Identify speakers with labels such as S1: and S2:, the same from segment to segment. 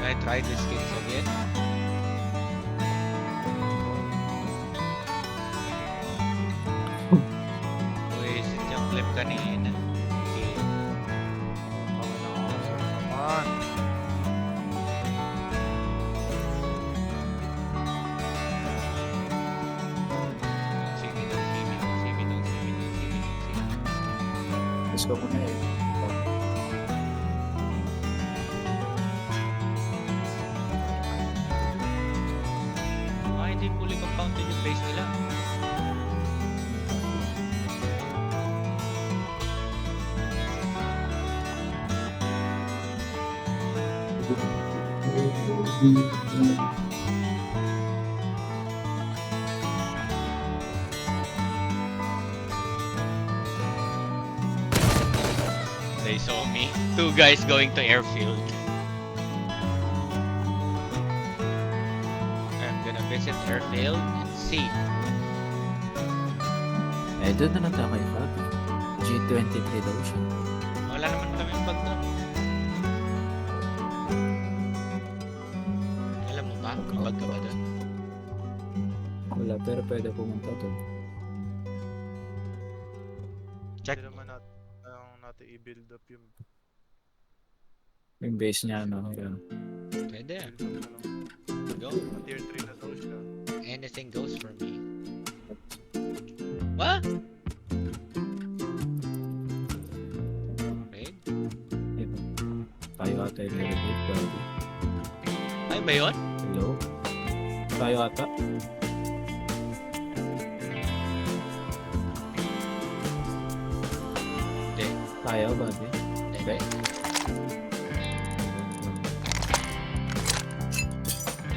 S1: I try these skins again? Buwisit yung clip kanina. Okay.
S2: Naman.
S1: Simi daw, simi daw, simi daw, simi daw, simi daw, simi daw.
S3: Gusto ko na eh.
S1: Hindi fully compounded yung base nila. They saw me. Two guys going to airfield. I'm gonna visit airfield and see.
S3: Eh, doon na lang tayo kay Fab. G23 daw siya.
S1: Wala naman kaming bag doon. Alam mo ba? May bag ka ba doon?
S3: Wala, pero pwede pumunta doon.
S1: Check.
S2: Hindi naman natin i-build up yung
S3: Yung base niya, ano, yun.
S1: Pwede.
S2: build up na
S1: Go.
S2: lang. Tier 3 na daw siya.
S1: Anything goes for me. What? Okay.
S3: Diba? Tayo ata yung relegate, pwede.
S1: Ay ba yun?
S3: Hello? Tayo ata?
S1: Hindi.
S3: Tayo, buddy.
S1: Hindi.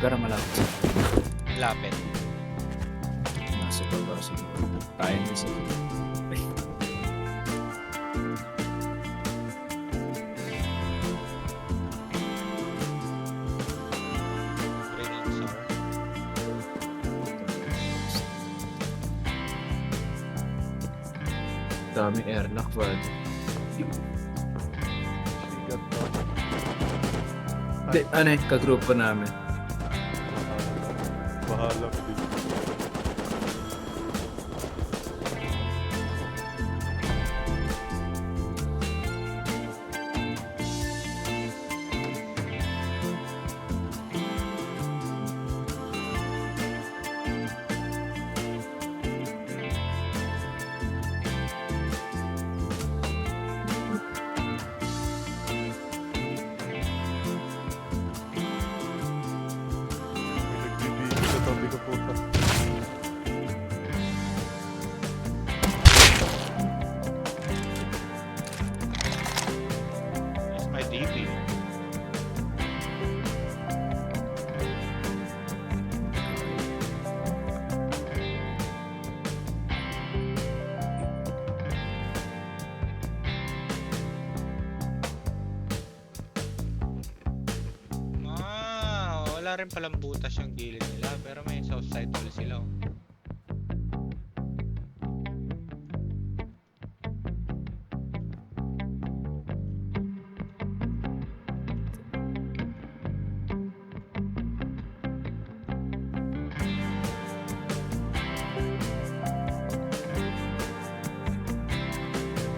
S3: Pero malapit.
S1: Lapit.
S3: Nasa baba siguro. Tayo na sa
S1: Grenade SAR.
S3: daming airlock, buddy.
S2: Sigat to.
S3: Hindi, ano eh, kagrupo namin.
S2: Bahala ko din. Nagbibigay sa tabi ko puta.
S1: That's my DP. Wala rin palang butas yung gilid nila, pero may south side pala sila. Oh.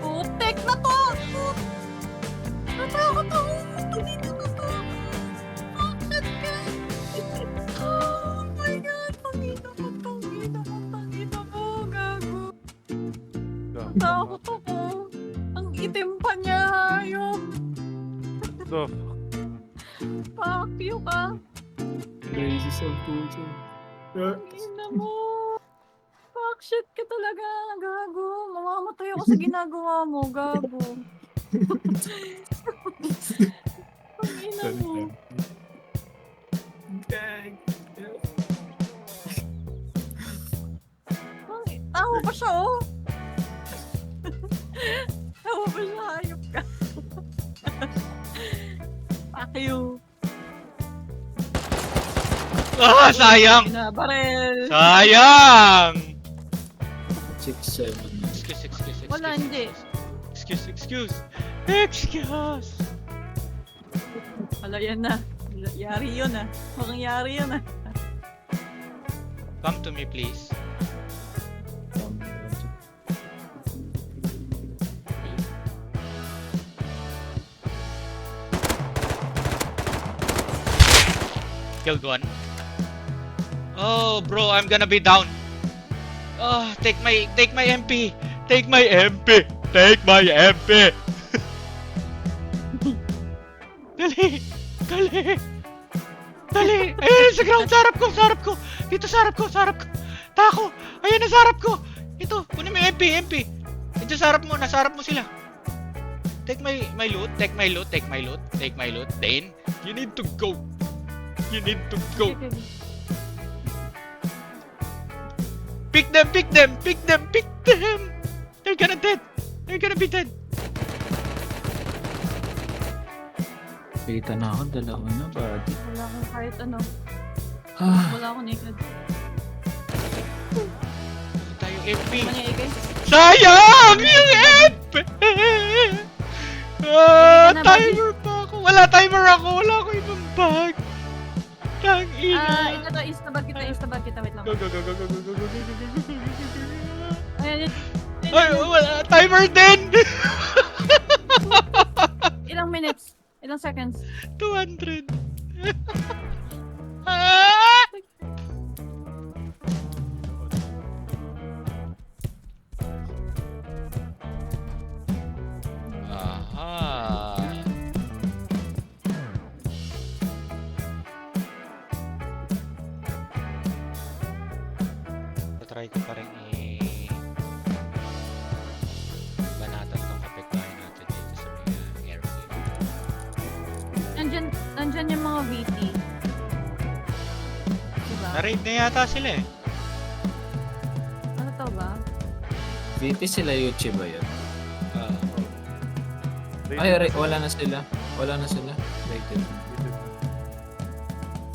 S4: Putek na to! Natakot ako! Tumito na to! Bakit ka? Oh my God! Pangita mo! Gago! Natakot ako! Ang itim pa niya! Hayop!
S2: So,
S4: Fuck you ka!
S3: Crazy sa puso.
S4: Ina mo! Fuck shit ka talaga! Gago! Mamamatay ako sa ginagawa mo! Gago! Ang ina mo! Tawa pa siya, oh! Tawa pa siya, hayop ka. Fuck you.
S1: Ah, sayang!
S4: Binabarel.
S1: Sayang!
S3: 6-7.
S1: Excuse.
S4: Wala, hindi.
S1: Excuse.
S4: Wala, yan na. Yari yun ah. Mukhang yari yun ah.
S1: Come to me, please. Killed one. Oh, bro, I'm gonna be down. Oh, take my MP. Take my MP. Take my MP. Dali. Dali. Dali. Ayun, sa ground. Sarap ko. Sarap ko. Dito, sarap ko. Sarap ko. Tako. Ayun, na sarap ko. Ito, kunin mo yung MP. Ito, sarap mo. Nasarap mo sila. Take my loot. Take my loot. Take my loot. Take my loot. Dane, you need to go. You need to go.
S4: Okay.
S1: Pick them, pick them, pick them, pick them! They're gonna dead! They're gonna be dead!
S3: Kita na ako, dalawa na, buddy.
S4: Wala akong kahit ano.
S3: Ah,
S4: Wala akong naked.
S1: Tayo MP!
S4: Ano yung ikay?
S1: Sayang! Yung MP!
S4: Ano na,
S1: Timer pa ako! Wala timer ako! Wala ako ibang bag! Tang ina!
S4: Ito, instabag kita, wait lang.
S1: Go, go, go, go, go, go, go, go, go, go, go, go, go.
S4: Ayan,
S1: Ay, wala! Timer din!
S4: ilang minutes? Ilang seconds?
S1: 200! Ah! Aha! Try ko pa rin banatan tong kapitbahay natin dito sa may airfield.
S4: Nandyan yung mga VT. Diba?
S1: Na-raid na yata sila eh.
S4: Ano to ba?
S3: VT sila YouTube ba yun?
S1: Ah.
S3: Ay, wala na sila. Wala na sila. Rated.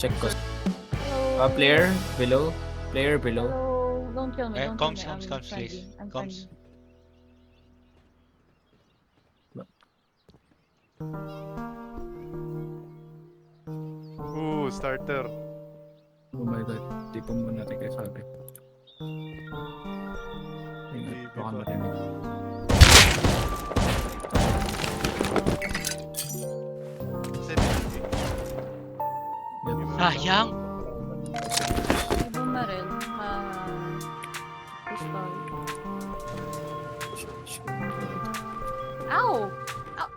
S3: Check ko.
S4: Hello?
S3: Player below. Player below.
S4: Hello? Don't kill me,
S1: Eh,
S4: don't
S1: comms,
S4: kill me.
S1: comms, please.
S4: I'm
S1: Comms.
S2: Starter.
S3: Oh my god. Di pa muna natin kayo sabi. Ingat. Baka marinig.
S1: Sayang!
S4: May bumaril. Pistol. Ow! Ow!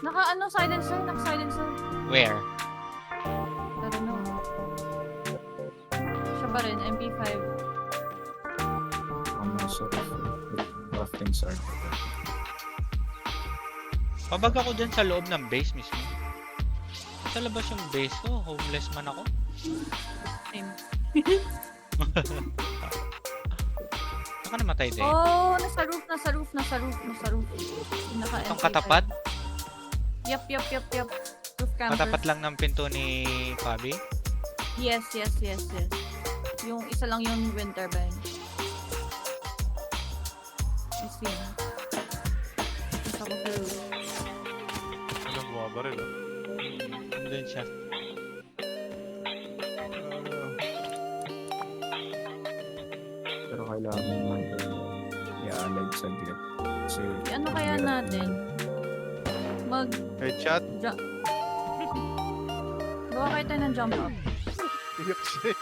S4: Naka-silencer? Naka-silencer?
S1: Where?
S4: I don't know. Siya pa rin, MP5.
S3: Sort of rough things are.
S1: Pabag ako dyan sa loob ng base mismo. Sa labas yung base ko, homeless man ako.
S4: Same.
S1: Saan ka namatay din?
S4: Oh, nasa roof. Naka
S1: Itong katapat?
S4: Yup. Roof camper.
S1: Katapat lang ng pinto ni Fabi?
S4: Yes. Yung isa lang yung wind turbine. Yes, yun. Nasa ko sa roof.
S2: Ano bumabaril ah?
S1: Nandun siya.
S3: Pero kailangan natin i-alive sa grip. Kasi
S4: Ano kaya natin?
S2: Headshot?
S4: Gawa kayo tayo ng jump up.
S2: Iyak siya eh.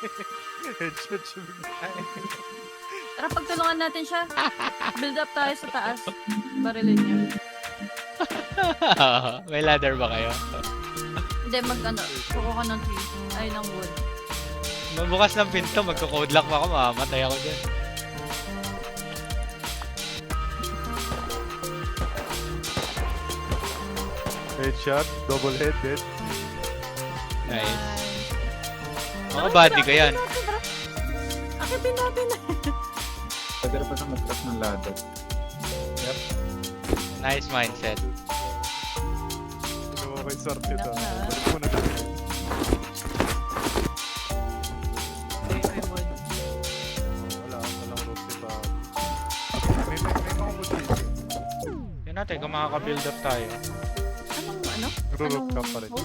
S2: Headshot siya bigla eh.
S4: Tara, pagtulungan natin siya. Build up tayo sa taas. Barilin niya.
S1: May ladder ba kayo?
S4: Hindi, kukuha ka ng tree. Ay, ng wood.
S1: Mabukas ng pinto, magko-code lock pa ako, mamamatay ako dyan.
S2: Headshot, double head, dead.
S1: Nice. Mga body ko yan.
S4: Akitin natin.
S3: pwede pa na mag-track ng ladder.
S1: Nice mindset.
S2: Ano mo kay Sarp ito?
S4: Wala na.
S2: Balik mo na natin. Walang rope si Bob. May mga motivation.
S1: Yun natin, kung makaka-build up tayo.
S4: Anong ano?
S2: Nagro-rope ka pa rin
S4: hole?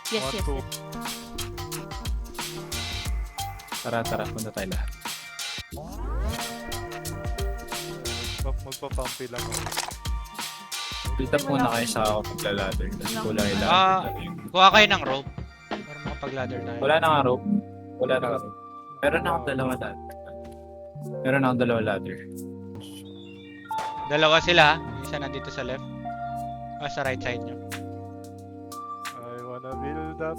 S2: siya.
S4: Yes, yes.
S2: Two.
S3: Tara, punta tayo lahat.
S2: Magpapampi lang ako.
S3: Build up muna kayo sa ako pagla-ladder. Tapos kulang ilan.
S1: Kuha kayo ng rope. Para makapag-ladder tayo.
S3: Wala na nga rope. Wala na nga rope. Meron na akong dalawa ladder. Meron na akong dalawa ladder.
S1: Dalawa sila. Isa nandito sa left. Sa right side nyo.
S2: I wanna build up.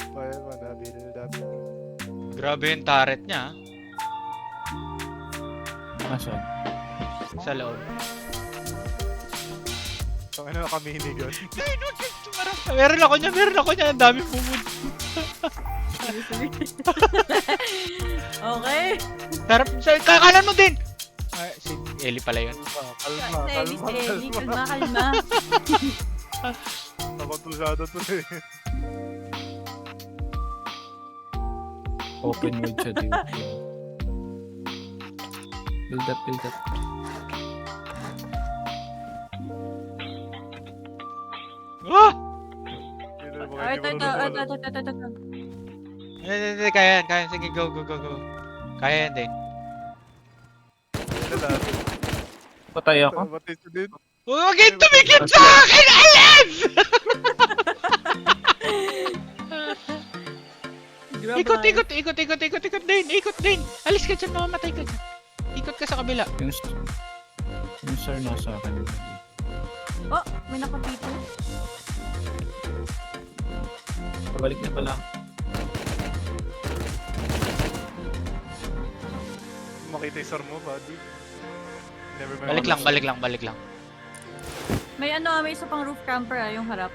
S1: Grabe yung turret niya.
S3: Asan?
S1: Sa loob.
S2: So, ano na kami hinigan?
S1: Ay, no, meron ako niya. Ang dami pumod.
S4: Okay.
S1: Pero, kakanan mo din! Ay, si Ellie pala yun.
S4: Kalma.
S2: Nakontrusado to eh.
S3: Open mode siya dito. Build up.
S1: Ah!
S4: Ito.
S1: Hindi, kaya yan. Sige, go. Kaya yan din.
S3: Patay ako.
S2: Batay siya din.
S1: Huwag kayong tumikip sa akin, Alex! Ikot din. Alis ka dyan, mamamatay ka dyan. Ikot ka sa kabila.
S3: Yung sir nasa akin.
S4: Oh, may nakapito.
S3: Pabalik na pala.
S2: Makita yung sar mo, buddy. Never mind.
S1: Balik lang.
S4: May isa pang roof camper yung harap.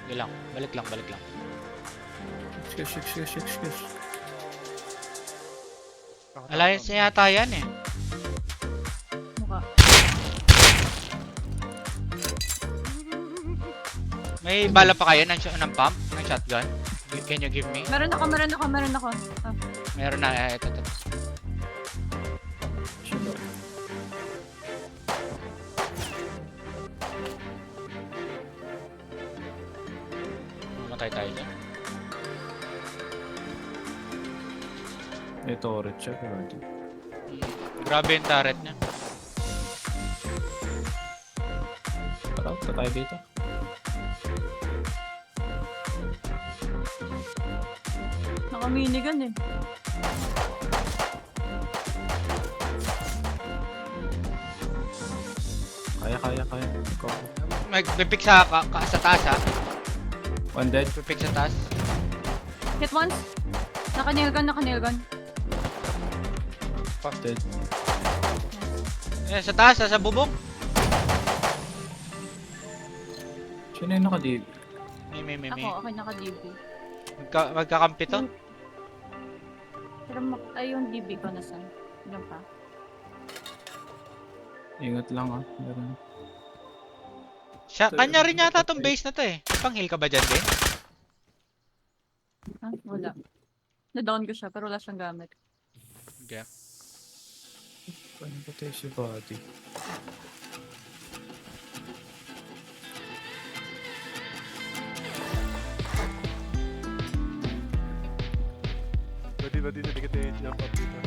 S1: Hindi lang. Balik lang.
S3: Excuse.
S1: Alliance na yata yan eh.
S4: Mukha.
S1: May bala pa kayo ng pump? Ng shotgun? Can you give me?
S4: Meron ako. Ah.
S1: Meron na. Ito. Mamatay tayo dyan.
S3: May turret siya. Pero ito.
S1: Grabe yung turret niya.
S3: Tara, punta tayo dito.
S4: Naka-minigun eh.
S3: Kaya. Go.
S1: Magpipick sa taas ha.
S3: One dead.
S1: Pipick sa taas.
S4: Hit once. Naka-nail gun.
S3: Dead.
S1: Ayan, sa taas, sa bubong.
S3: Sino yung naka-dib?
S1: May.
S4: Ako naka-DB.
S1: Magkakampi to.
S4: Pero yung DB ko nasan? Ilan pa?
S3: Ingat lang ah. Meron.
S1: Kanya rin yata tong base na to eh. Pang-heal ka ba dyan din?
S4: Ha? Wala. Na-down ko siya pero wala siyang gamit.
S1: Okay.
S3: Paano ba tayo si body?
S2: Buddy, hindi kita yung jump up dito.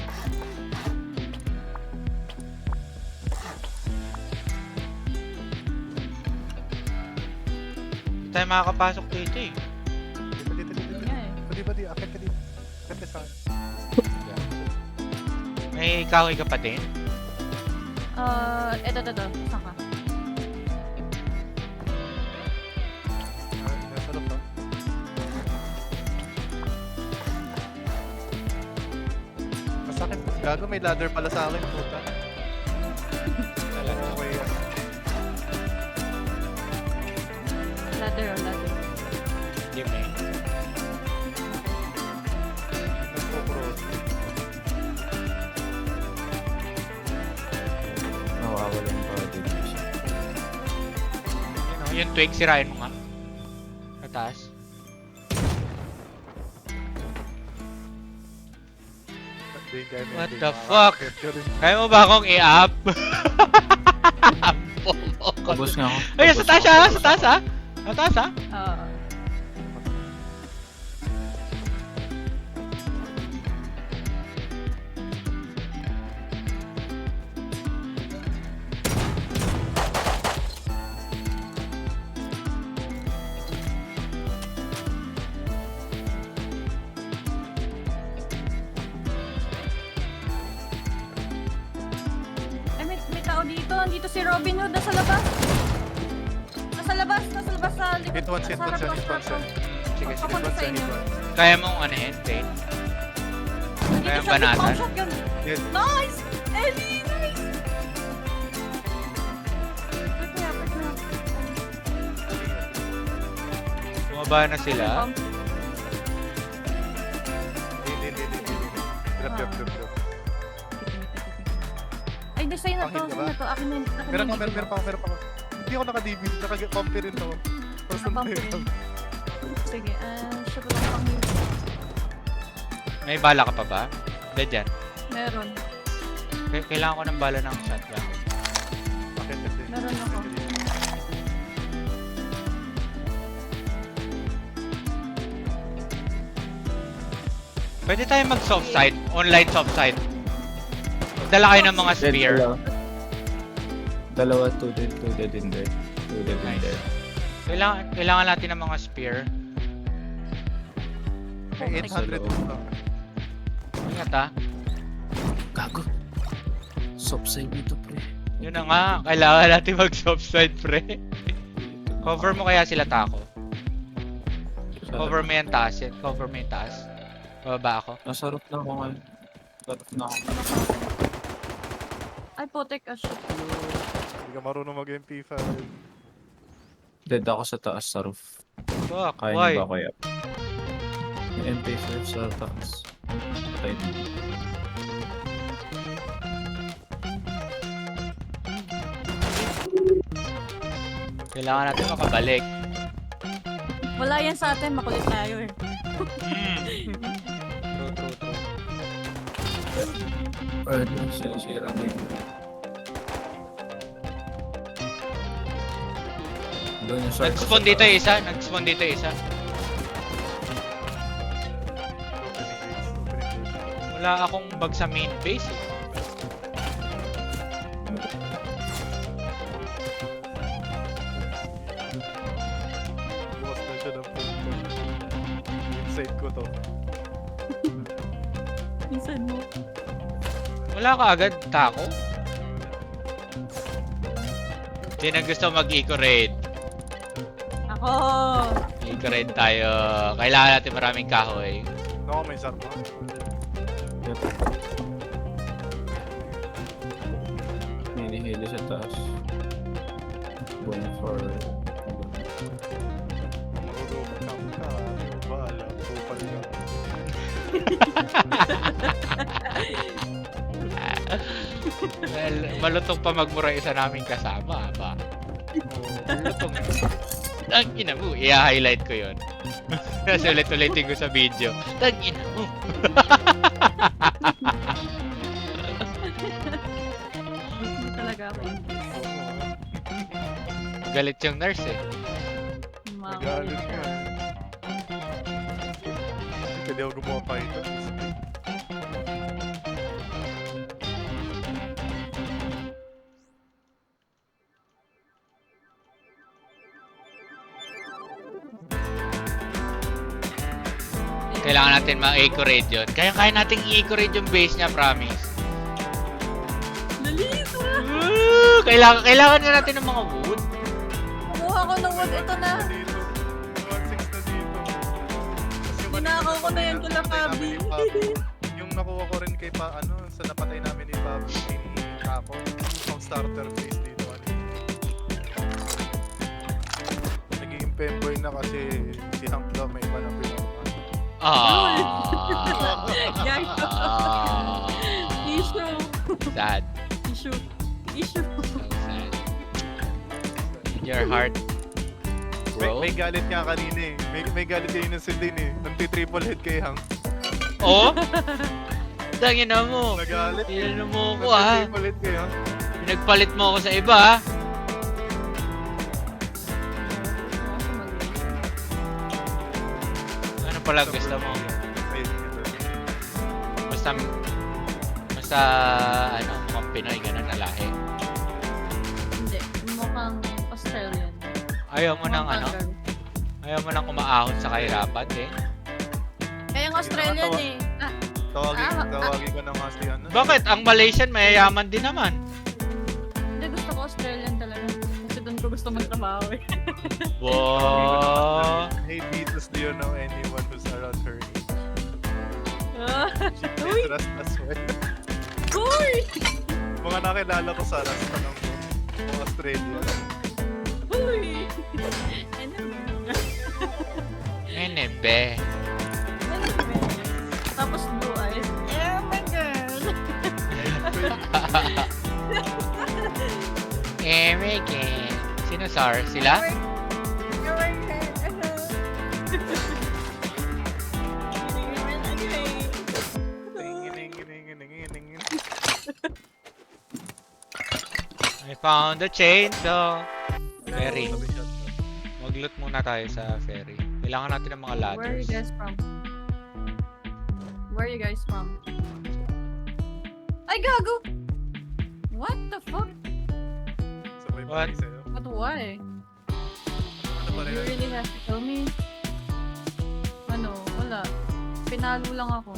S1: Hindi tayo makakapasok dito eh.
S2: Dito. Buddy, akit ka dito. Akit ka saan?
S1: May kahoy ka pa din?
S4: Ito. Saan ka?
S2: Nasa loob ba? Sa akin, gago may ladder pala sa akin, puta. Okay,
S4: Ladder.
S1: Hindi may.
S2: nagpo-cross.
S3: Nawawala yung body.
S1: Yung twig, sirain mo nga. Sa taas. What the fuck? Kaya mo ba akong i-up?
S3: Ubus nga ako.
S1: Ay, sa
S3: Ubus
S1: taas
S3: ako,
S1: ah!
S3: ubus
S1: Sa taas
S3: ako.
S1: ah! Sa taas ah!
S4: Oo. Ay, may tao dito. Nandito si Robin Hood. Nasa labas. Nasa labas sa likod.
S2: Hit one, hit
S4: Sa
S2: one,
S4: harap
S2: hit
S4: ko,
S2: one,
S4: sa harap ko.
S1: Sige, sige.
S4: Papunta sa inyo.
S1: Kaya mong ano yun, Tate?
S4: Nandito
S1: Kaya
S4: siya,
S1: banatan?
S4: with shotgun.
S2: Yes.
S4: Nice! Ellie, nice! Wait na, wait na.
S1: Bumaba na sila.
S2: Hindi. Drop.
S4: Ay, hindi, sa'yo na to.
S2: Akin ka ba?
S4: Sa'yo na to. Akin na yun.
S2: Meron pa ako. Hindi ako naka-DB, naka-compy rin to. Person
S4: Naka-compy
S2: tayo.
S4: rin. Sige, siya lang pang yun.
S1: May bala ka pa ba? Hindi dyan.
S4: Meron.
S1: Kailangan ko ng bala ng shotgun.
S2: Bakit kasi?
S4: Meron ako.
S1: Pwede tayo mag soft side, online soft side. Dala kayo ng mga spear.
S3: Dalawa, two dead in there. Two dead in
S1: Nice.
S3: there.
S1: Kailangan natin ng mga spear.
S2: May 800 to.
S1: Ingat ah.
S3: Gago. Soft side nito, pre.
S1: Yun na nga, kailangan natin mag soft side, pre. Cover mo kaya sila Tako. Cover mo yung taas yan. Cover mo yung taas. Bababa ako.
S3: Nasa roof na ako ngayon. Nasa roof na ako.
S4: Ay, potek. Shit.
S2: Hindi ka marunong mag-MP5.
S3: Dead ako sa taas sa roof.
S1: Fuck,
S3: Kaya
S1: why?
S3: niyo ba kaya? May MP5 sa taas. Patay na.
S1: Kailangan natin makabalik.
S4: Wala yan sa atin. Makulit tayo eh.
S1: True.
S3: Ano, sinisira mo yun. Doon yung circle
S1: Nag-spawn
S3: sa
S1: dito
S3: taas.
S1: isa. Nag-spawn dito isa. Wala akong bag sa main base eh.
S2: Bukas na siya ng phone. Inside ko to.
S4: Minsan mo.
S1: Wala ka agad, Tako. Sino gusto mag-eco raid?
S4: Ako!
S1: Eco raid tayo. Kailangan natin maraming kahoy.
S2: Ako may sarma.
S3: Hinihili sa taas. Going for...
S2: Marunong ka. Bahala. Kupal ka.
S1: Well, malutong pa magmura isa naming kasama, ba? Malutong. Ang ina mo, i-highlight ko yun. Kasi ulit-ulitin ko sa video. Ang ina mo.
S4: Hindi talaga ako.
S1: Galit yung nurse eh.
S2: Nagalit ka. Pwede ako gumawa pa ito.
S1: Kailangan natin ma-eco raid yun. Kaya natin i-eco raid yung base niya, promise.
S4: Dali!
S1: Kailangan na natin ng mga wood.
S4: Kumuha ko ng wood. Ito na.
S2: Dito. 1.6 na dito. Tapos yung
S4: Ninakaw ko na yan
S2: yung
S4: kila
S2: napatay
S4: Fabi.
S2: namin ni Pablo. Yung nakuha ko rin kay sa napatay namin ni Pablo, ni Taco. Ang starter base dito. Naging pemboy na kasi si Hank daw may iba na pinagawa.
S4: Gago. Issue.
S1: Sad.
S4: Issue. Issue.
S1: So sad. In your heart, bro.
S2: May galit nga kanina eh. May galit kanina si Lin eh. Nagti-triple head kay Hank.
S1: Oh? Tangin na mo.
S2: Nagalit.
S1: Tinano mo ko ha.
S2: Nagti-triple head kay Hank.
S1: Pinagpalit mo ako sa iba ha. pala gusto mo.
S2: Ayun, ito.
S1: Basta ano, mukhang Pinoy, ganun na lahi.
S4: Hindi. Mukhang Australian.
S1: Ayaw mo nang
S4: Mukhang
S1: ano,
S4: kangaroo.
S1: ayaw mo nang umaahon sa kahirapan, eh.
S4: Kaya yung Australian eh.
S2: Tawagin ko na nga si ano.
S1: Bakit? Ang Malaysian mayayaman din naman.
S4: Hindi, gusto ko Australian talaga. Kasi doon ko gusto magtrabaho eh.
S1: Wow.
S2: Hey Beatles, do you know anyone who's around her age? She
S4: Uy!
S2: plays Rust as well.
S4: Uy!
S2: Mga nakilala ko sa Rust pa lang po. Mga Australia.
S4: Uy! Ano ba?
S1: Enebe.
S4: Ano ba? Tapos blue eyes. Oh my God!
S1: American. Sino Sar? Sila?
S4: Oh my God!
S2: Tingin.
S1: I found the chainsaw. Ferry. Mag-loot muna tayo sa ferry. Kailangan natin ng mga
S4: Where are you
S1: ladders.
S4: guys from? Where are you guys from? Ay, gago! What the fuck?
S2: Sabay pa
S1: What?
S2: rin sa'yo.
S4: But why?
S2: Ano ba rin?
S4: You really have to tell me? Ano? Wala. Pinalo lang ako.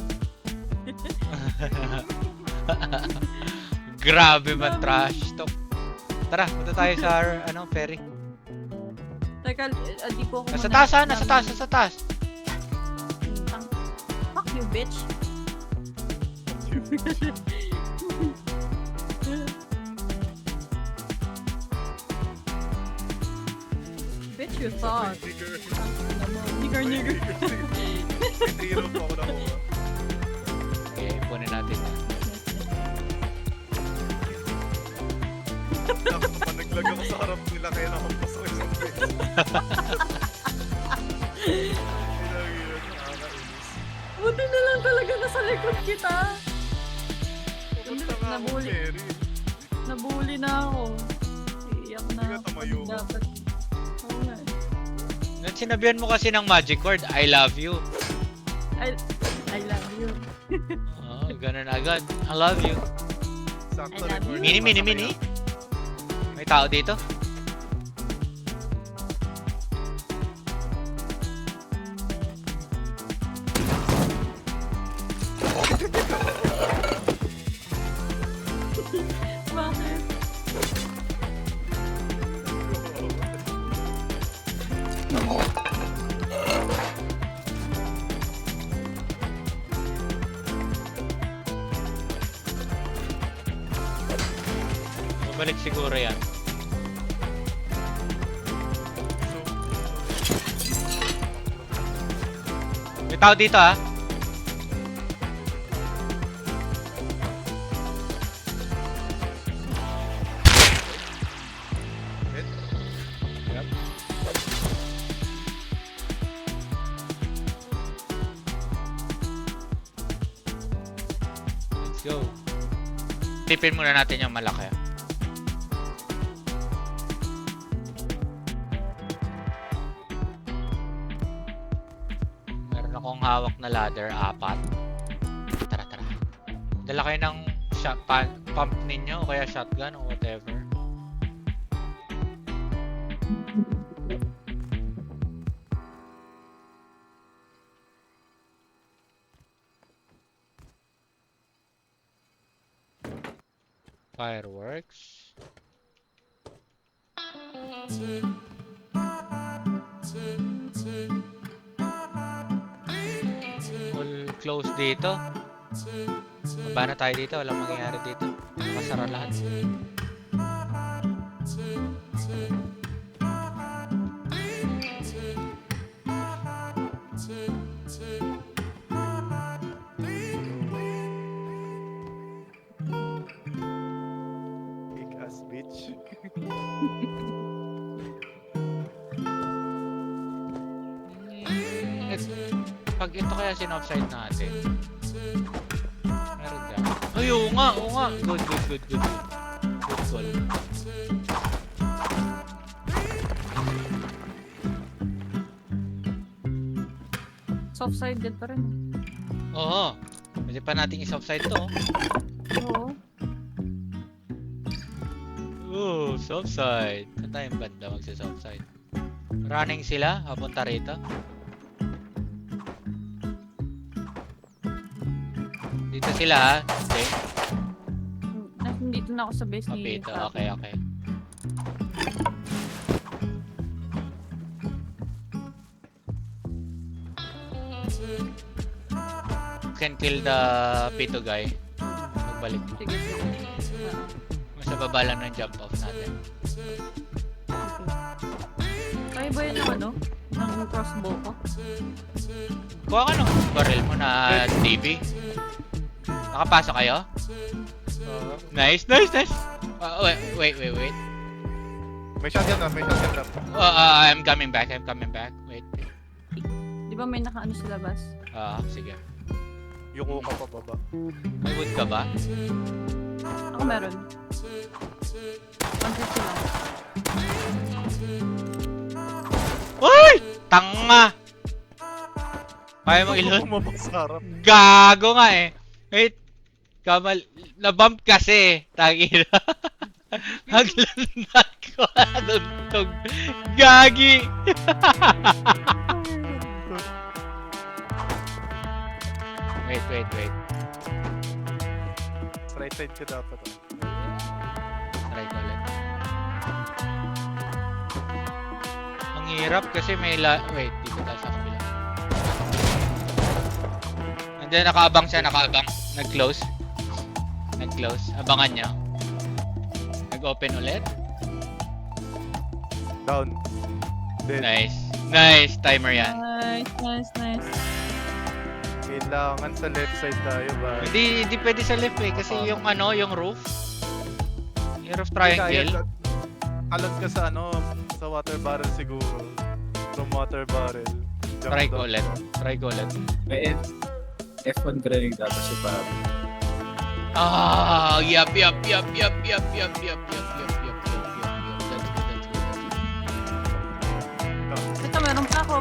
S1: Grabe man trash talk. Tara, punta tayo sa ano, ferry.
S4: Teka, di ko ako
S1: Nasa
S4: muna-
S1: taas ha, nasa taas, nasa taas.
S4: Fuck you, bitch. Bitch, you thought.
S2: Nigger.
S4: Nigger.
S2: Zero pa ako nakuha.
S1: Okay, ipunin natin.
S2: Tapos naman naglag ako sa harap nila kaya nakampas ko isang beses. Nakakainis.
S4: Buti na lang talaga nasa likod kita.
S2: Pupunta nga ako,
S4: Nabuli.
S2: Mary.
S4: Nabuli na ako. Iyak na
S2: Hindi ka
S4: ako.
S2: tumayo.
S4: Dapat. Oo nga.
S1: Nung sinabihan mo kasi ng magic word, I love you.
S4: I love you.
S1: Oh, ganun agad. I love you.
S2: Sakto
S4: I love
S2: record.
S1: Mini, mini, mini. May tao dito?
S4: Bakit?
S1: Bumalik siguro yan. May tao dito ah.
S2: Hit.
S1: Yep. Let's go. Tipin muna natin yung malaki. Meron akong hawak na ladder, 4. Tara, tara. Dala kayo ng pump ninyo o kaya shotgun o whatever. Fireworks. Full close dito. Baba na tayo dito, walang mangyayari dito. Masara lahat.
S2: Big ass bitch.
S1: Pag ito kaya sin-offside natin. Meron ka. Ay, oo nga, oo nga. Good, good, good, good. Good call.
S4: soft sided pa rin.
S1: Oo. Pwede pa natin i-offside to.
S4: Oo.
S1: Oo, soft side. Saan tayong banda magsa-soft side? Running sila, papunta rito. Dito sila ha. Okay.
S4: Nandito na ako sa base
S1: Oh,
S4: ni
S1: dito.
S4: Papi.
S1: Okay, okay. Can kill the P2 guy. Magbalik mo.
S4: Sige, sige.
S1: Sa baba lang ng jump off natin.
S4: Kaya ba yun ng ano? Ng crossbow ko?
S1: Kuha ka ng barrel mo na DB. Nakapasok kayo? Nice, nice, nice! Wait.
S2: May shotgun na, may shotgun na.
S1: I'm coming back. Wait.
S4: Di ba may nakaano sa labas?
S1: Sige.
S2: Yuko ka pa baba.
S1: May wood ka ba?
S4: Ako meron. 150 lang.
S1: Uy! Tanga! Kaya mo ilot?
S2: Bumabak sa harap.
S1: Gago nga eh. Wait. Kamal, nabump kasi. Tangina. Haglandat ko. Naduntog. Gagi. Wait.
S2: Right side ka dapat.
S1: Try ko ulit. Ang hirap kasi may wait, dito tayo sa kabila. And then nakaabang siya. Nag-close. Abangan niya. Nag-open ulit.
S2: Down. Dead.
S1: Nice. Timer yan.
S4: Nice.
S2: Kailangan sa left side tayo ba?
S1: Hindi pwede sa left eh. Kasi yung roof. Yung roof triangle.
S2: Alon ka sa sa water barrel siguro. From water barrel. Jump
S1: Try ko
S2: down.
S1: ulit.
S3: May F1 grenade dapat si Papi.
S1: Yup. That's good.
S4: Ito, meron pa ako.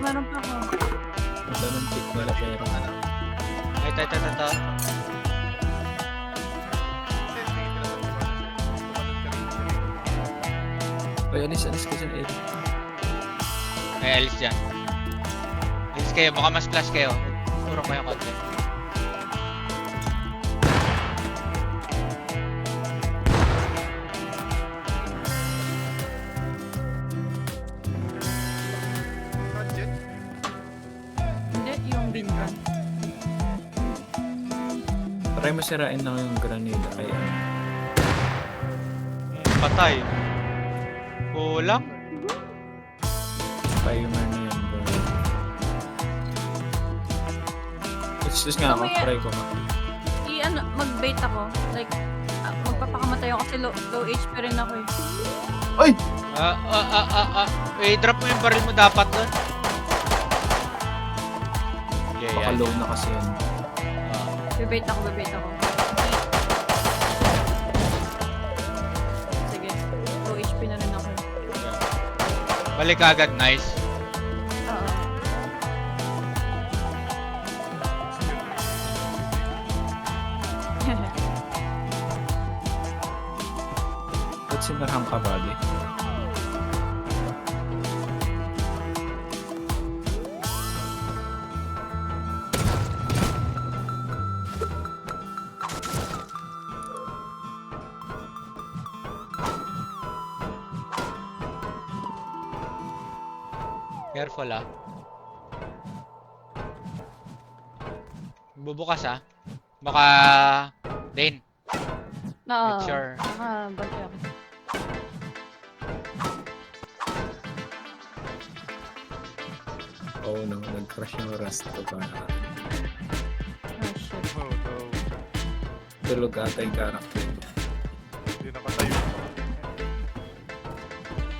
S3: Ito ng pick nila pero
S1: Ito.
S3: Ay, alis ka dyan, Eddie.
S1: May alis dyan. Alis kayo, baka mas flash kayo. Urong kayo konti.
S4: Hindi, yung bin gun.
S3: Try mo sirain lang yung grenade. Ay,
S1: Patay. Kulang.
S3: timer na yun, bro. Excuse nga ako,
S4: Mamaya-
S3: try ko nga.
S4: Mag-bait ako. Like, magpapakamatay ako kasi low HP rin ako eh.
S1: Drop mo yung barrel mo dapat doon. Okay,
S3: Baka
S1: yan.
S3: low na kasi yan.
S4: Bebait ako. Sige, low HP na rin ako.
S1: Balik agad, nice.
S4: Oo.
S3: Ba't sinarang ka, buddy?
S1: Careful Bubukas Baka Dane.
S4: Oo.
S1: Make sure.
S4: Bantay ako.
S3: Oh no, nag-crash yung rust ko pa.
S4: Oh shit.
S2: Oh no.
S3: Tulog ata yung character.
S2: Hindi nakatayo.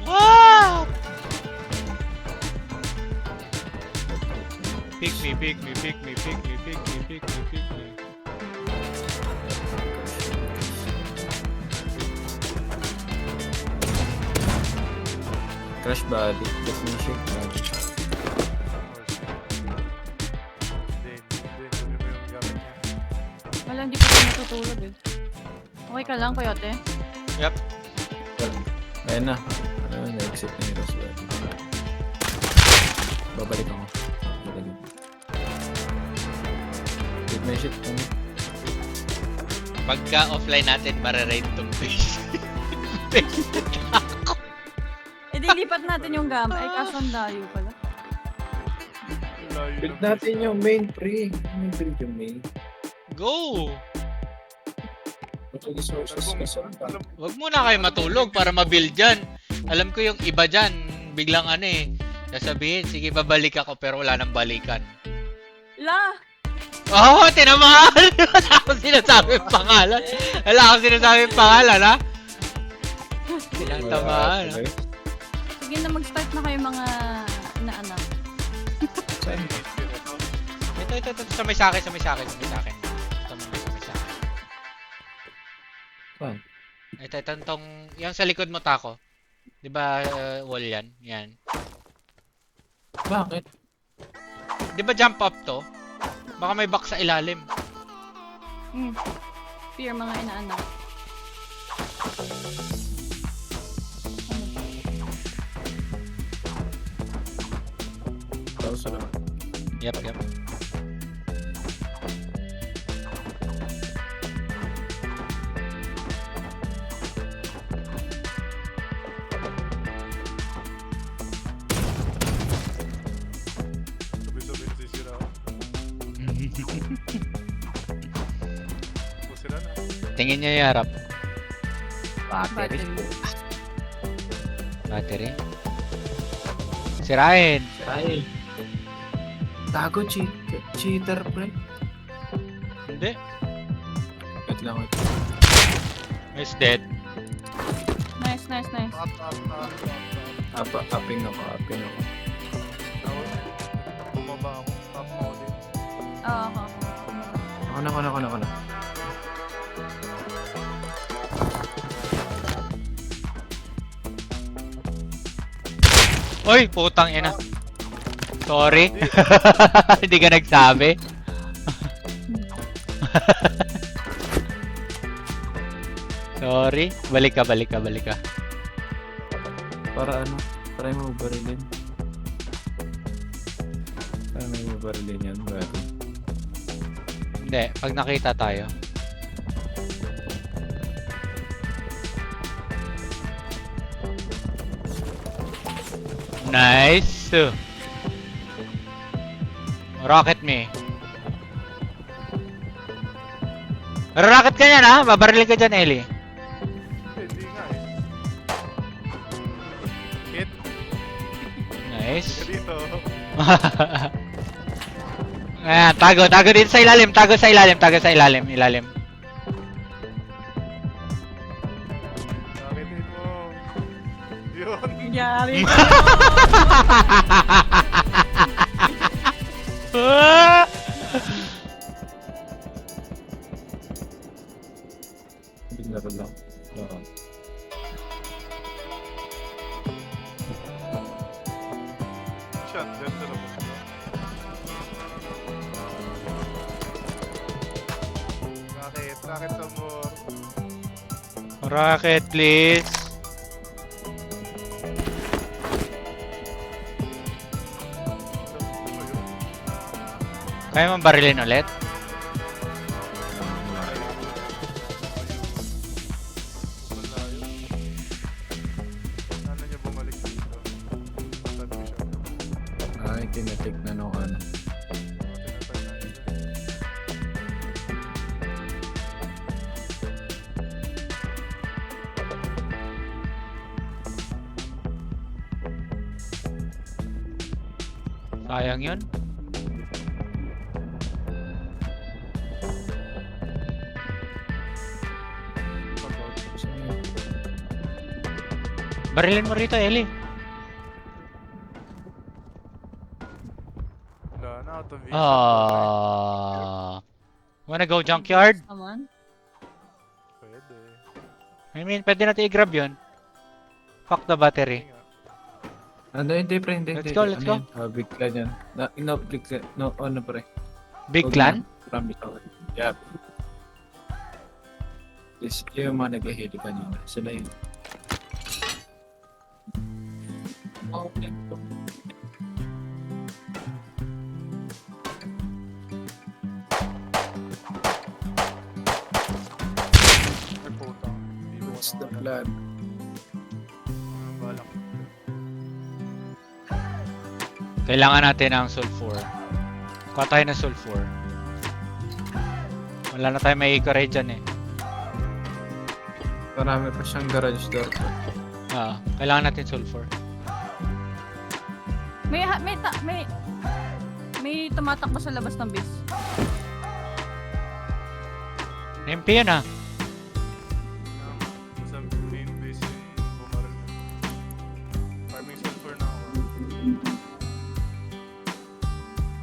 S1: What? Pick me.
S3: Crash body, ba't mo shake body?
S4: natutulog eh. Okay ka lang, Coyote?
S1: Yep.
S3: Ayan na. Ano, na-exit na yung Roswell. Babalik ako. Babalik. Wait, may shit.
S1: Pagka offline natin, mararaid tong base. Base na ako.
S4: Eh di lipat natin yung gamma. Ay, kaso ang layo pala.
S2: Layo
S3: Build
S2: ng
S3: natin
S2: base
S3: yung main pre. Yung build yung main.
S1: Go!
S3: Ito resources kasi.
S2: Alam,
S1: Wag muna kayo matulog para mabuild dyan. Alam ko yung iba dyan, biglang ano eh, sasabihin, sige babalik ako pero wala nang balikan.
S4: La!
S1: Oh, tinamaan! Wala akong sinasabing pangalan. Wala akong sinasabing pangalan, ha? Tinatamaan, ha?
S4: Sige na, mag-start na kayo mga inaanak.
S3: Saan?
S1: Ito, samay sa akin. Ito muna, samay sa akin.
S3: Saan?
S1: Ito, itong, yung sa likod mo, Tako. Di ba, wall yan? Yan.
S3: Bakit?
S1: Di ba jump up to? Baka may box sa ilalim.
S4: Fear mga inaanak.
S3: Tapos na.
S1: Yep.
S2: sabi-sabi nasisira ako. Sira na.
S1: Tingin niyo yung harap.
S4: Battery.
S1: Battery. Sirain.
S3: Ay. Tago, cheater, pre.
S1: Hindi.
S3: Wait lang.
S1: Is dead.
S4: Nice.
S3: Upping ako.
S2: Bumaba ako. Top mo ulit.
S4: Ako.
S3: Ako na.
S1: Oy, putang ina. Sorry. Hindi ka nagsabi. Sorry. Balik ka.
S3: Para ano? Try mo barilin. Try mo barilin yan. Bakit?
S1: Hindi, pag nakita tayo. Nice. Rocket me. Rocket ka yan, ha? Babarilin ka dyan, Ellie.
S2: Hindi nga eh. Hit.
S1: Nice.
S2: Ka dito.
S1: Ayan, tago dito sa ilalim, ilalim.
S2: Nakitin mo. Yun.
S4: Yari.
S3: Biglaro lang. Oo.
S2: Shotgun sa labas ko. Rocket sa more.
S1: Rocket, please. Kaya mong barilin ulit?
S2: Malayo. Ano niya bumalik dito? Sabi ko siya.
S3: Ay, tinatik na nung ano.
S2: Tinatay na yun.
S1: Sayang yun. Barilin mo rito, Ellie.
S2: Wala na, out of vision.
S1: Wanna go junkyard?
S4: Naman.
S2: Pwede.
S1: I mean, pwede natin i-grab yun. Fuck the battery.
S2: Hindi nga.
S3: Ano, hindi pre, hindi.
S1: Let's go.
S3: Big clan yan. Big clan. No, ano pre.
S1: Big clan?
S3: Promise ako. Yep. Is yung mga nag-heli kanina. Sila yun. Okay.
S2: Ay, puta. Hindi ko
S3: What's the
S2: na
S3: plan?
S2: balak.
S1: Kailangan natin ng sulfur. Kuha tayo ng sulfur. Wala na tayo may ikore dyan eh.
S3: Marami pa siyang garage door.
S1: Kailangan natin sulfur.
S4: May tumatakbo sa labas ng base.
S1: MP yan ah.
S2: Sa main base yung bumaril. Farming sulfur na ako.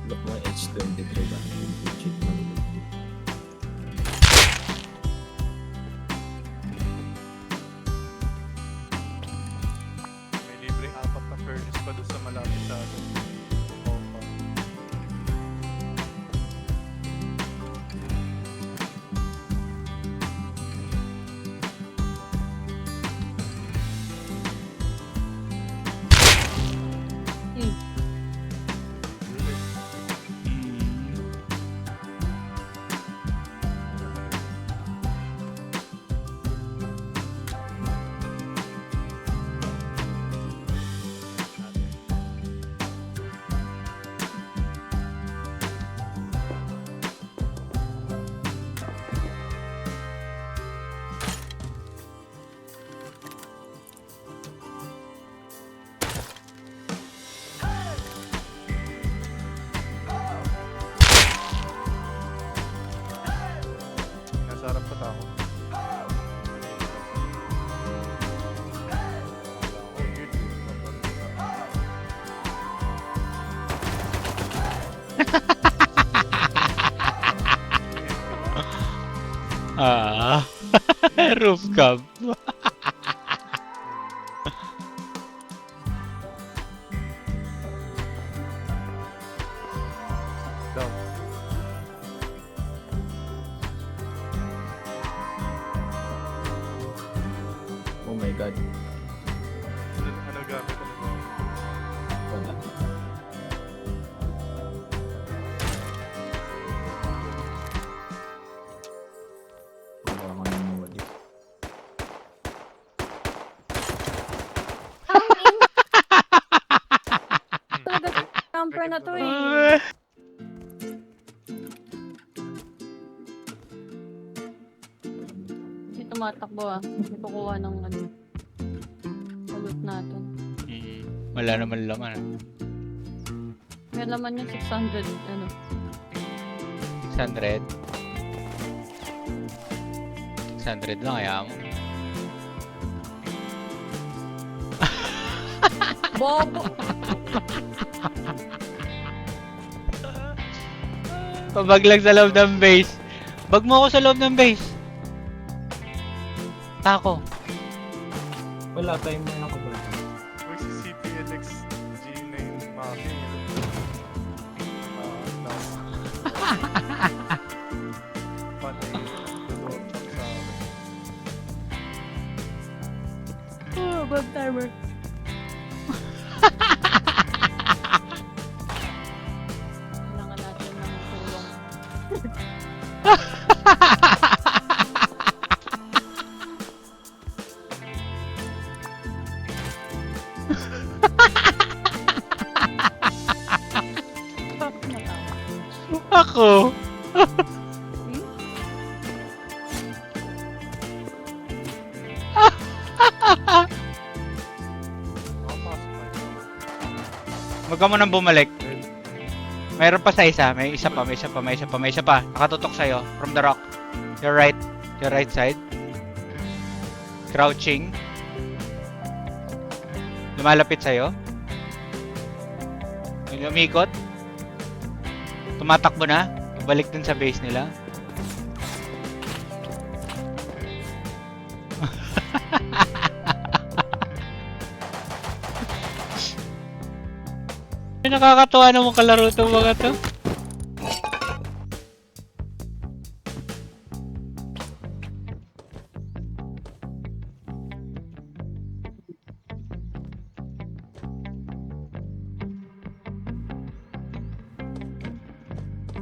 S3: Look mo H23 ba? Check mo.
S2: May libre 4 na furnace pa doon sa malapit sa atin. Opa. Nasa harap pa tao.
S1: Roof cam.
S2: Down.
S3: Oh my god.
S2: Ano gamit?
S3: Wala. Wala ko nang mawali.
S4: Talaga camper na to eh. May tumatakbo ah. May kukuha ng ano. Salute natin.
S1: Wala naman laman.
S4: May laman yung 600 ano.
S1: 600. 600 lang kaya mo.
S4: Bobo!
S1: Pabaglag sa loob ng base. Bag mo ako sa loob ng base. Tako.
S3: Wala tayong mga nakabal.
S2: Uy, si CPLX G9 Maki. Panay dudot sa akin.
S4: Oh, bug timer. Kailangan natin ng tulong. Bakit natawa?
S1: Ako.
S2: Makapasok pa yun.
S1: Huwag ka mo nang bumalik. Mayroon pa sa isa. May isa pa, may isa pa, may isa pa, may isa pa. Nakatutok sa'yo. From the rock. Your right. Your right side. Crouching. Lumalapit sa'yo. Yung umikot. Tumatakbo na. Balik dun sa base nila. Nakakatuwa naman kalaro itong mga to.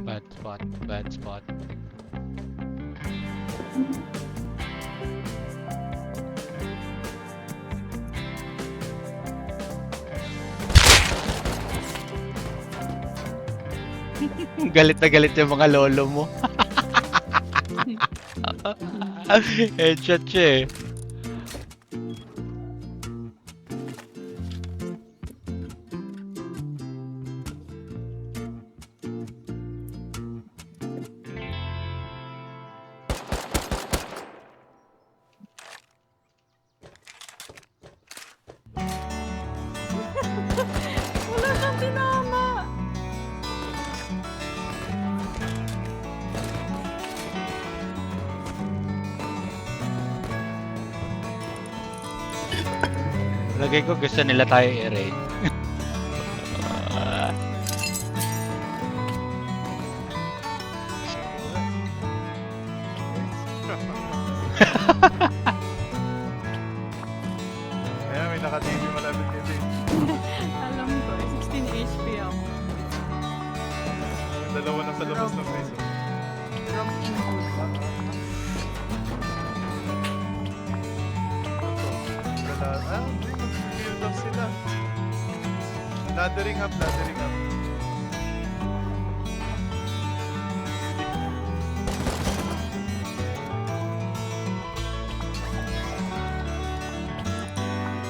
S1: Bad spot, bad spot. Galit na galit yung mga lolo mo. Headshot siya eh.
S4: Wala siyang tinama.
S1: Lagay ko gusto nila tayo i-raid.
S2: Ayan, may naka-TV malapit kasi.
S4: Alam ko, 16 HP ako.
S2: Dalawa na sa labas ng base.
S4: From input.
S2: Hindi, mag-build up sila. Laddering up, laddering up.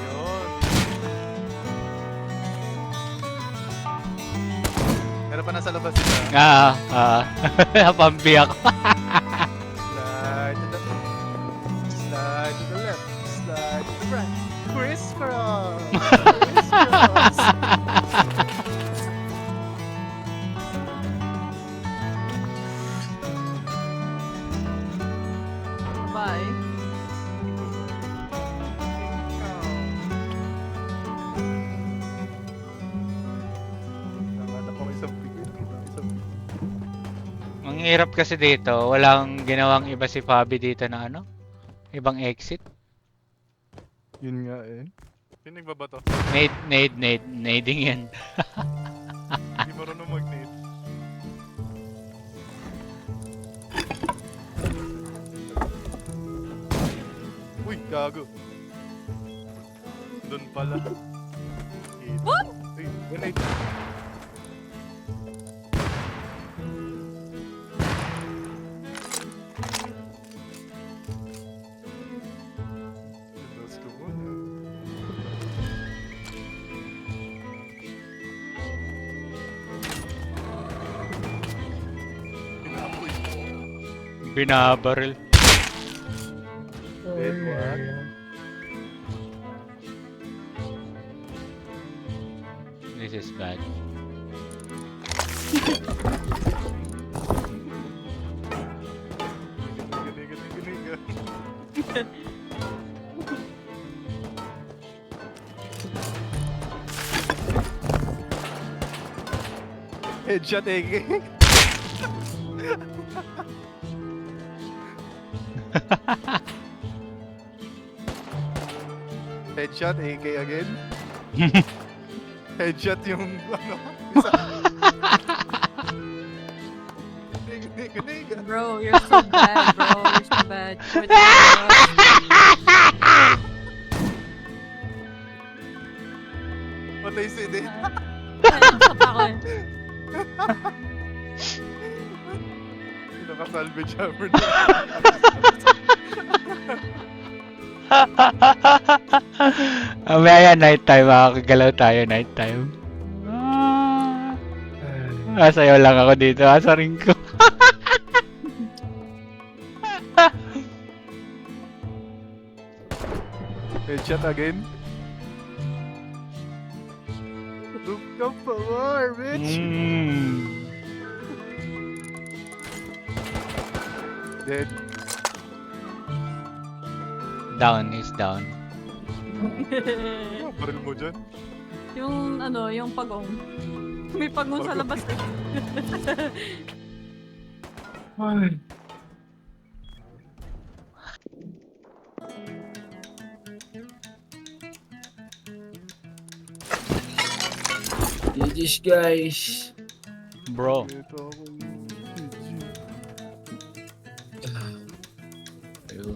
S2: Yun. Meron pa nasa labas sila.
S1: Napampi ako.
S2: Slide to the slide to the left, slide to the right. Crisscross! Crisscross!
S4: Bye.
S2: Nakala ko may isang bigay, isang bigay.
S1: Ang hirap kasi dito, walang ginawang iba si Fabi dito na ano? Ibang exit.
S2: Yun nga eh. Sino nagbabato?
S1: Nading yan.
S2: Hindi marunong mag-nade. Uy, gago. Doon pala.
S4: What?
S2: Uy, grenade. Let's go. Pinapoy.
S1: Binabaril.
S2: Dead one.
S1: This is bad.
S2: Ganiga. Headshot AK. Headshot AK again. Headshot yung ano, isa. Ganiga.
S4: Bro, you're so bad, bro. You're so bad. Quit it,
S2: Patay si Eden.
S4: bro. Headshot ako eh.
S2: Naka-salvage hammer na.
S1: Mamaya night time, makakagalaw tayo night time. Sayo lang ako dito, asarin ko.
S2: Headshot again. Look up for bitch. Dead.
S1: Down is down.
S2: Oh, baril mo dyan.
S4: Yung ano, yung pagong. May pagong sa labas eh.
S3: Ay. GG's guys.
S1: Bro.
S2: Ito ako. Hindi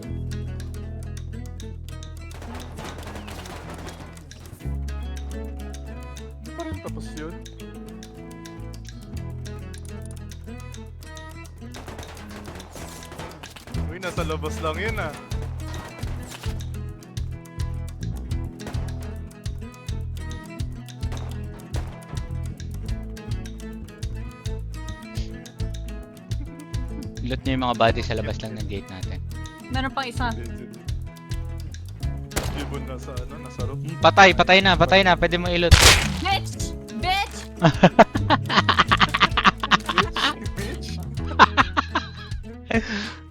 S2: pa rin tapos yun. Uy, nasa labas lang yun ah.
S1: Loot niyo yung mga body sa labas lang ng gate natin.
S4: Meron pang isa.
S2: Ibon nasa ano, nasa roof.
S1: Patay na. Pwede mo ilot.
S4: Bitch! Bitch!
S2: Bitch!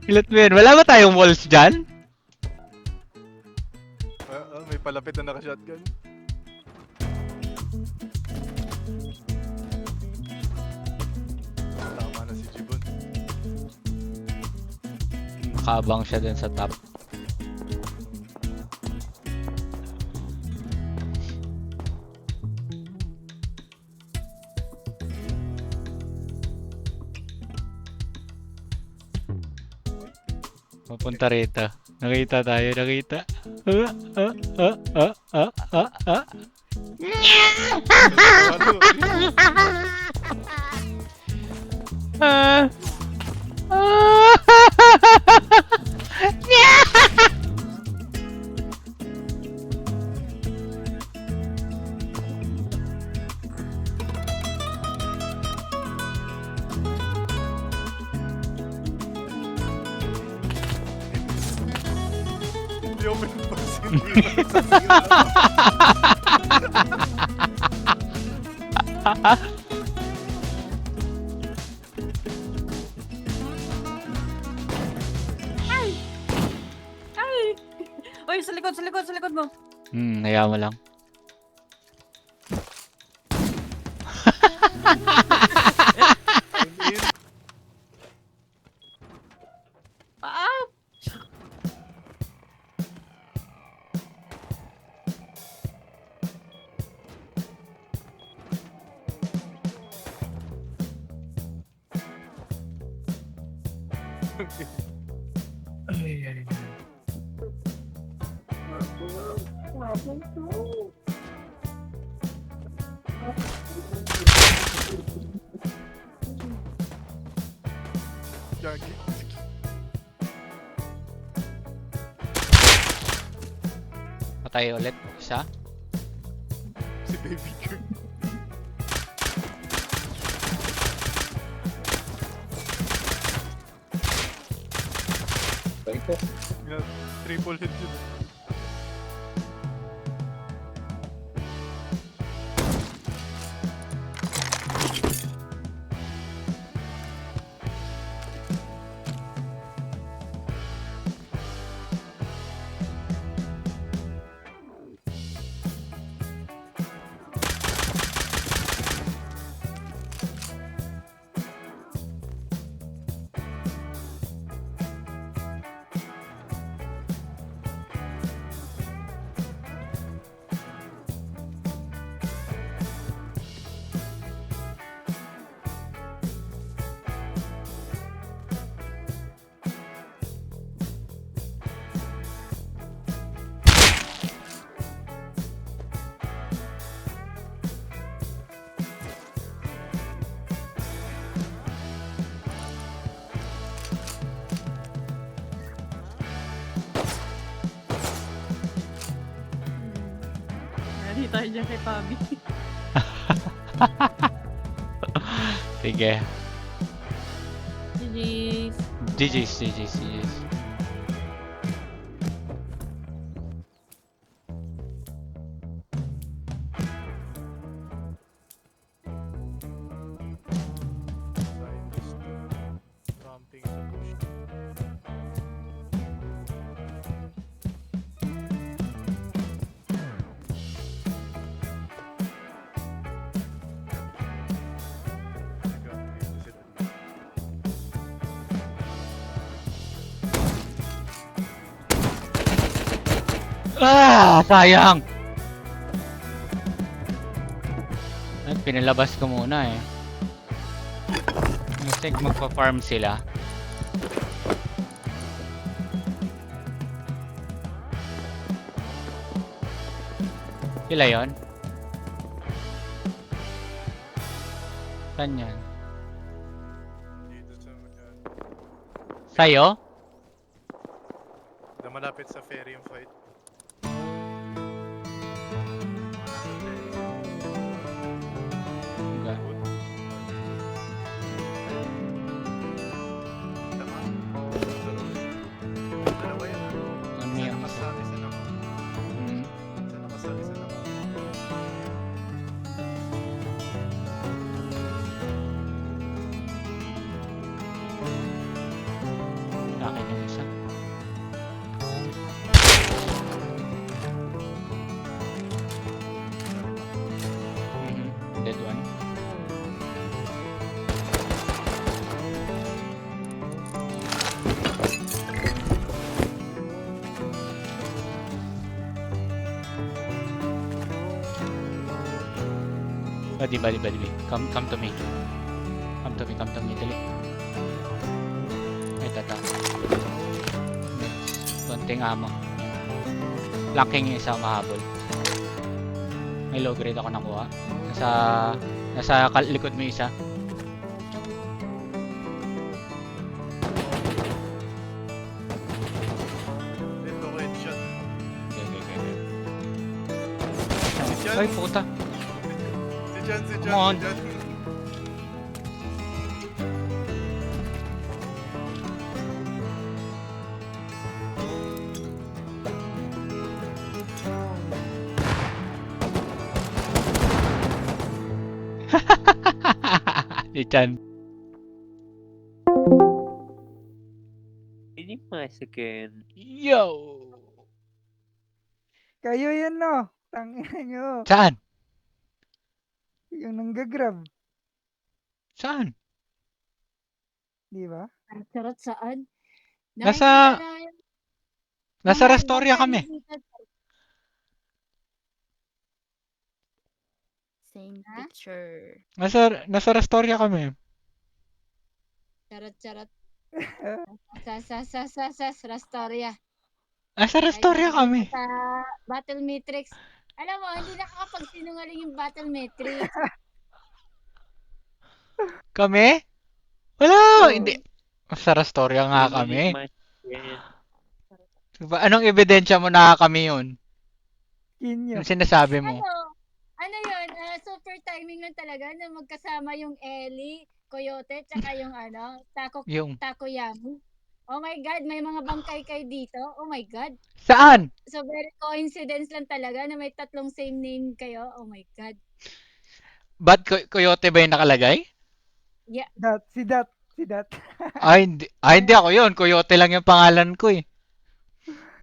S1: Ilot mo yun. Wala ba tayong walls dyan?
S2: May palapit na naka-shotgun. Tama na si Jibon.
S1: Nakabang siya dun sa top. Papunta rito. Nakita tayo, nakita.
S2: Hindi open pa hindi sa sira.
S4: Ay! Uy, sa likod mo.
S1: Hayaan mo lang.
S4: Ah!
S2: Gagi.
S1: Patay ulit. Isa.
S2: Si Baby Girl.
S3: Ito.
S2: Triple hit yun.
S4: Ready tayo dyan kay Pabi.
S1: Sige.
S4: GG's.
S1: GG's.
S2: Ramping sa push.
S1: Sayang! Ay, pinalabas ko muna eh. I think magpa-farm sila. Sila yun? Saan yan?
S2: Dito sa yan.
S1: Sa'yo?
S2: Na malapit sa ferry yung fight.
S1: Ga-
S2: Tama? Dalawa yan.
S1: Ano
S2: Isa
S1: yung isa?
S2: nakasali sa nako.
S1: Hmm.
S2: Isa nakasali sa nako.
S1: Sa akin yung isa. Dead one. Badi. Come to me. Come to me, dali. Ay, tata. Konting amo. Lacking yung isa mahabol. May low grade ako nakuha. Nasa likod mo yung isa.
S2: Ito ko headshot.
S1: Okay.
S2: Si Jan.
S1: Ay, puta.
S2: Si Jan.
S1: Come on.
S2: Si Jan.
S1: Si Chan.
S5: Ini masukin.
S1: Yo!
S6: Kayo yun, no? Tangina nyo.
S1: Saan?
S6: Yung nanggagrab.
S1: Saan?
S6: Di ba?
S4: Charot saan?
S1: Nasa-
S4: Nakikita na-
S1: Nasa
S4: mga
S1: Restoria
S4: bangkay
S1: kami.
S4: dito.
S7: Same
S4: Ha?
S7: picture.
S1: Nasa Restoria kami.
S4: Charot. Sa Rastoria.
S1: Nasa Restoria
S4: Ay,
S1: kami.
S4: Sa Battle Matrix. Alam mo, hindi nakakapagsinungaling yung Battle Matrix.
S1: Kami? Wala!
S6: Oo.
S1: Hindi. Sa Restoria nga kami.
S5: Masukin.
S1: Diba, anong ebidensya mo na kami yun?
S6: Kinyo.
S1: Anong sinasabi mo?
S4: Ano yun? Super timing lang talaga na magkasama yung Ellie, Coyote, tsaka yung
S1: Yung...
S4: Takoyami. Oh my God, may mga bangkay kayo dito. Oh my God.
S1: Saan?
S4: So very coincidence lang talaga na may tatlong same name kayo. Oh my God.
S1: Ba't Coyote ba yung nakalagay?
S6: Si Dat.
S1: Hindi ako yun. Coyote lang yung pangalan ko eh.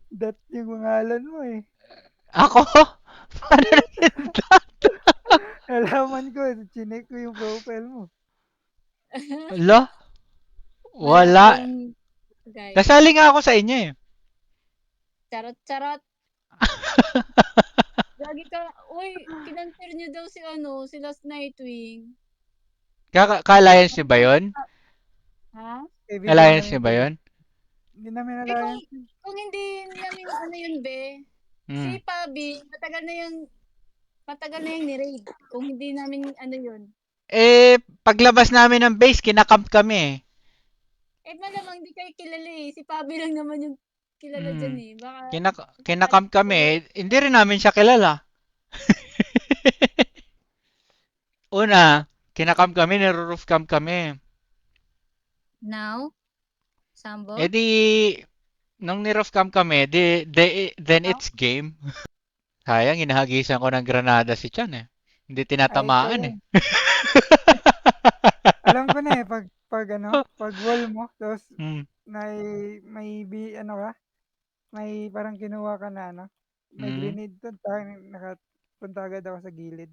S6: Dat yung pangalan mo eh.
S1: Ako? Paano naging that?
S6: Alaman ko, chinek ko yung profile mo.
S1: Wala? Wala.
S4: Guys,
S1: Nasali nga ako sa inyo eh.
S4: charot. Lagi ka, uy, kinantir niyo daw si Last Nightwing.
S1: Ka-alliance niyo ba yun?
S4: Ha?
S6: Kaibigan
S1: Alliance
S6: namin
S1: niyo ba yun?
S6: Hindi namin
S4: Eh,
S6: alliance.
S4: kung hindi namin yun, be, si
S1: Hmm.
S4: Pabi, matagal na yung ni-raid. Kung hindi namin yun.
S1: Eh, paglabas namin ng base, kinakamp kami eh.
S4: Eh, malamang hindi kayo kilala eh. Si Pabi lang naman yung kilala dyan eh. Baka,
S1: Kinakamp kami eh. Hindi rin namin siya kilala. Una, kinakamp kami, niro-roof camp kami.
S4: now, Sambo?
S1: Eh di, nung ni-roof camp kami, then it's game. Sayang, inahagisan ko ng granada si Chan eh. Hindi tinatamaan eh.
S6: Alam ko na eh, pag wall mo, tapos
S1: Hmm.
S6: may parang kinuha ka na, may
S1: Mhm.
S6: grenade doon, nakapunta agad ako sa gilid.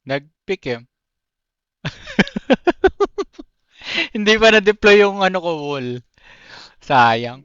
S1: Nag-pick eh. Hindi pa na-deploy yung ko wall. Sayang.